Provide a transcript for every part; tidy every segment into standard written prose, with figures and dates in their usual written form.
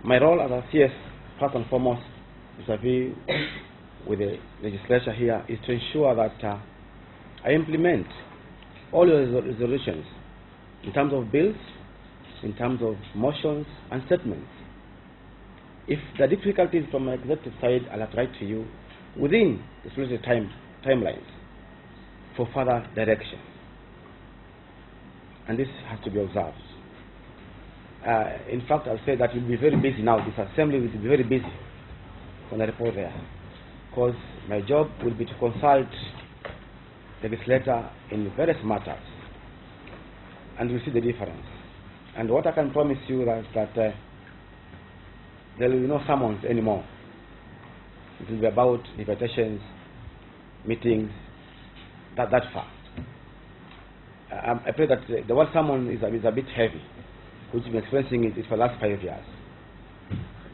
My role as a CS, first and foremost, vis-a-vis with the legislature here, is to ensure that I implement all your resolutions in terms of bills, in terms of motions and statements. If the difficulties from the executive side, I'll have to write to you within the specific timelines for further direction. And this has to be observed. In fact, I'll say that you'll be very busy now. This assembly will be very busy when I report there, because my job will be to consult the legislator in various matters, and we'll see the difference. And what I can promise you is that there will be no summons anymore. It will be about invitations, meetings, that far. I pray that the word summon is a bit heavy, which I'm experiencing it for the last 5 years.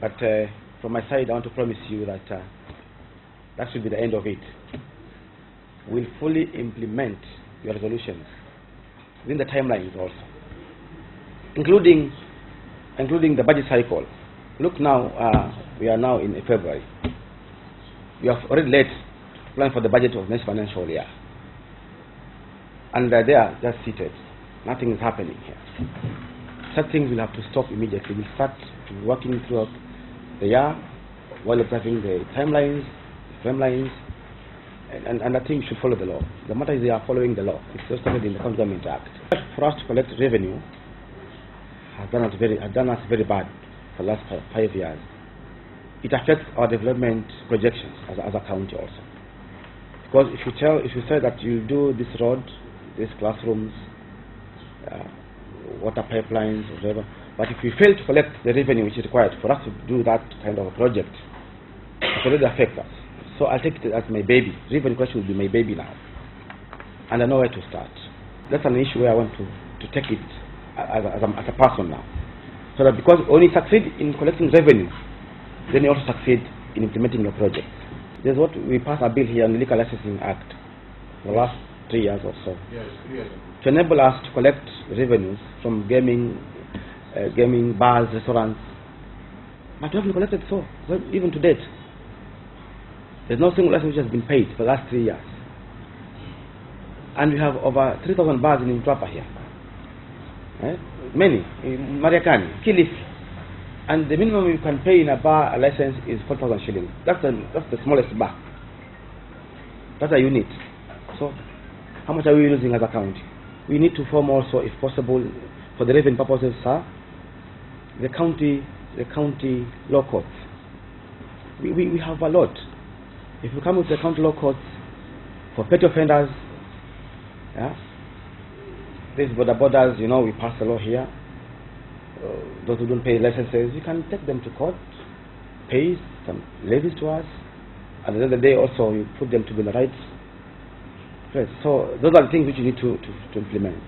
But from my side, I want to promise you that that should be the end of it. We'll fully implement your resolutions within the timelines also, including the budget cycle. Look now, we are now in February. We have already late plan for the budget of next financial year. And they are just seated. Nothing is happening here. Such things will have to stop immediately. We'll start working throughout the year while observing the timelines, the timelines, and I think we should follow the law. The matter is they are following the law. It's stated in the County Government Act. For us to collect revenue has done us very bad for the last 5 years. It affects our development projections as a county also. Because if you say that you do this road, these classrooms, water pipelines, whatever, but if we fail to collect the revenue which is required for us to do that kind of a project, it already affects us. So I'll take it as my baby. Revenue question will be my baby now, and I know where to start. That's an issue where I want to take it as a person now, so that because when you succeed in collecting revenue, then you also succeed in implementing your project. There's what we passed a bill here on the Liquor Licensing Act the last 3 years or so. Yes, 3 years. To enable us to collect revenues from gaming, bars, restaurants. But we haven't collected so, well, even to date. There's no single license which has been paid for the last 3 years. And we have over 3,000 bars in Mtwapa here. Many, in Mariakani, Kilifi. And the minimum you can pay in a bar a license is 4,000 shillings. That's the smallest bar. That's a unit. So, how much are we losing as a county? We need to form also, if possible, for the revenue purposes, sir, the county law courts. We have a lot. If we come with the county law courts for petty offenders, yeah, these borders, we pass the law here. Those who don't pay licenses, you can take them to court, pay some levies to us, and at the end of the day also you put them to be in the right place. So those are the things which you need to implement.